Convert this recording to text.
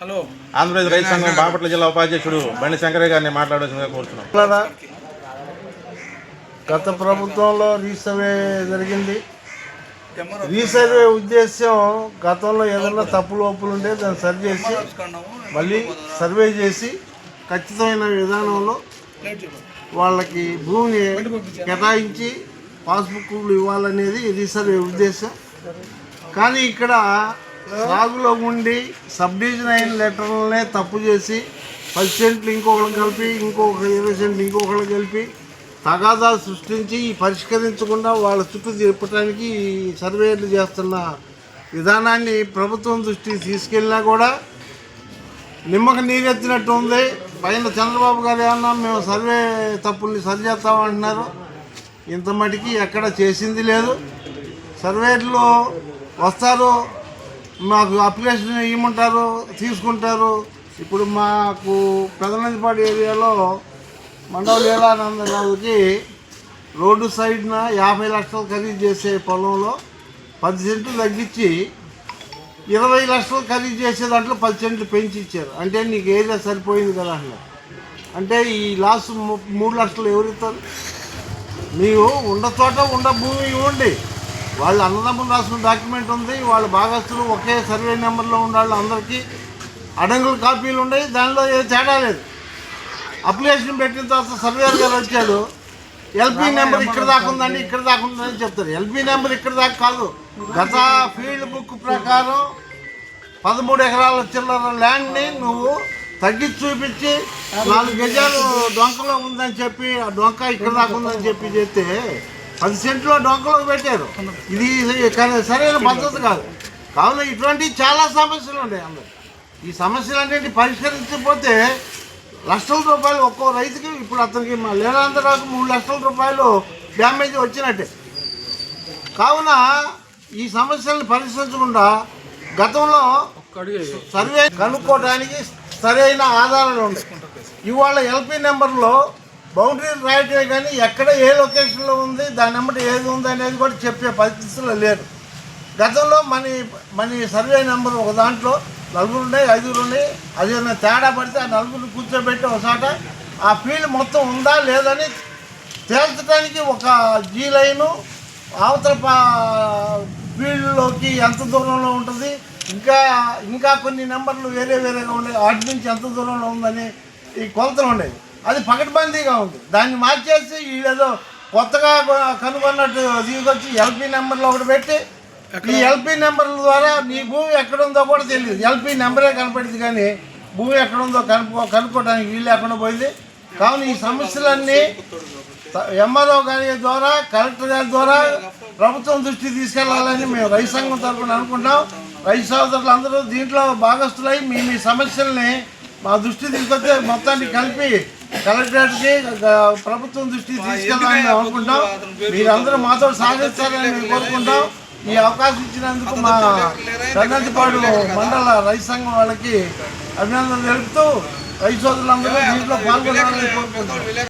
ఆంధ్రప్రదేశ్ రైతు సంఘం బాపట్ల జిల్లా ఉపాధ్యక్షుడు బండి శంకరయ్య గారిని మాట్లాడాల్సిందిగా కోరుతున్నాం. గత ప్రభుత్వంలో రీసర్వే జరిగింది. రీసర్వే ఉద్దేశం గతంలో ఏదైనా తప్పులు ఒప్పులు ఉంటే దాన్ని సరి చేసి మళ్ళీ సర్వే చేసి ఖచ్చితమైన విధానంలో వాళ్ళకి భూమిని కేటాయించి పాస్బుక్లు ఇవ్వాలనేది రీసర్వే ఉద్దేశం. కానీ ఇక్కడ సాగులో ఉండి సబ్ డివిజన్ అయిన లెటర్లనే తప్పు చేసి 10 సెంట్లు ఇంకొకళ్ళు కలిపి ఇంకొక 20 సెంట్లు ఇంకొకళ్ళు కలిపి తగాదాలు సృష్టించి పరిష్కరించకుండా వాళ్ళ చుట్టూ తిప్పడానికి ఈ సర్వేలు చేస్తున్న విధానాన్ని ప్రభుత్వం దృష్టికి తీసుకెళ్ళినా కూడా నిమ్మక నీరెత్తినట్టు ఉంది. పైన చంద్రబాబు గారు ఏమన్నా మేము సర్వే తప్పుల్ని సరిచేస్తామంటున్నారు. ఇంత మటుకి ఎక్కడ చేసింది లేదు. సర్వేలో వస్తారు, మాకు అప్లికేషన్ ఇవ్వమంటారు, తీసుకుంటారు. ఇప్పుడు మాకు పెదనందిపాడు ఏరియాలో మండవలీలానందరావుకి రోడ్డు సైడ్న 50 లక్షలు ఖరీదు చేసే పొలంలో 10 సెంట్లు తగ్గించి 20 లక్షలు ఖరీదు చేసే దాంట్లో 10 సెంట్లు పెంచి ఇచ్చారు. అంటే నీకు ఏరియా సరిపోయింది కదా అన్నారు. అంటే ఈ లాస్ 3 లక్షలు ఎవరిస్తారు? నీవు ఉండ చోట ఉండ భూమి ఇవ్వండి. వాళ్ళు అన్నదమ్ములు రాసుకున్న డాక్యుమెంట్ ఉంది, వాళ్ళ భాగస్తులు ఒకే సర్వే నెంబర్లో ఉండాలి. అందరికీ అడంగుల కాపీలు ఉన్నాయి, దానిలో ఏ తేడా లేదు. అప్లికేషన్ పెట్టిన తర్వాత సర్వేర్ గారు వచ్చాడు, ఎల్పీ నెంబర్ ఇక్కడ దాకా ఉందండి, ఇక్కడ దాకా ఉందని చెప్తారు. ఎల్పీ నెంబర్ ఇక్కడ దాకా కాదు. గత ఫీల్డ్ బుక్ ప్రకారం 13 ఎకరాల చిల్లర ల్యాండ్ని నువ్వు తగ్గించి చూపించి 4 గజాలు డొంకలో ఉందని చెప్పి ఆ డొంక ఇక్కడ దాకా ఉందని చెప్పి చెప్తే 10 సెంట్లో డొంకలోకి పెట్టారు. ఇది సరైన పద్ధతి కాదు. కావున ఇటువంటి చాలా సమస్యలు ఉన్నాయి. అందరు ఈ సమస్యలన్నింటి పరిష్కరించకపోతే లక్షల రూపాయలు ఒక్కో రైతుకి, ఇప్పుడు అతనికి మా లీలాంధ్రాకు 3 లక్షల రూపాయలు డ్యామేజ్ వచ్చినట్టే. కావున ఈ సమస్యలను పరిష్కరించకుండా గతంలో సర్వే కనుక్కోవడానికి సరైన ఆధారాలు ఉన్నాయి. ఇవాళ ఎల్పీ నెంబర్లో బౌండరీలు రాయటమే కానీ ఎక్కడ ఏ లొకేషన్లో ఉంది, దాని నెంబర్ ఏది ఉంది అనేది కూడా చెప్పే పరిస్థితుల్లో లేరు. గతంలో మన సర్వే నెంబర్ ఒక దాంట్లో 4 ఉన్నాయి, 5 ఉన్నాయి. అదేమైనా తేడా పడితే ఆ 4 కూర్చోబెట్టి ఒకసాట ఆ ఫీల్డ్ మొత్తం ఉందా లేదని తేల్చడానికి ఒక జీ లైను అవతల ఫీల్డ్లోకి ఎంత దూరంలో ఉంటుంది, ఇంకా కొన్ని నెంబర్లు వేరేగా ఉన్నాయి, వాటి నుంచి ఎంత దూరంలో ఉందని ఈ కొలతలు ఉండేవి. అది పకడ్బందీగా ఉంది. దాన్ని మార్చేసి ఏదో కొత్తగా కనుగొన్నట్టు తీసుకొచ్చి ఎల్పీ నెంబర్లో ఒకటి పెట్టి ఈ ఎల్పీ నెంబర్ల ద్వారా నీ భూమి ఎక్కడుందో కూడా తెలియదు. ఎల్పీ నెంబరే కనపడింది కానీ భూమి ఎక్కడుందో కనుక్కోవడానికి వీలు లేకుండా పోయింది. కావున ఈ సమస్యలన్నీ ఎంఆర్ఓ గారి ద్వారా, కలెక్టర్ గారి ద్వారా ప్రభుత్వం దృష్టికి తీసుకెళ్లాలని మేము రైతు సంఘం తరఫున అనుకుంటాం. రైతు సోదరులు అందరూ దీంట్లో భాగస్తులై మీ సమస్యల్ని మా దృష్టి తీసుకొస్తే మొత్తాన్ని కలిపి కలెక్టరేట్కి ప్రభుత్వం దృష్టికి తీసుకెళ్లాలని మేము అనుకుంటాం. మీరందరూ మాతో సహకరిస్తారని మేము కోరుకుంటాం. ఈ అవకాశం ఇచ్చినందుకు మా పెదనందిపాడు మండల రైతు సంఘం వాళ్ళకి అభినందనలు తెలుపుతూ రైతు సోదరులందరూ దీంట్లో పాల్గొనాలని కోరుకుంటున్నాం.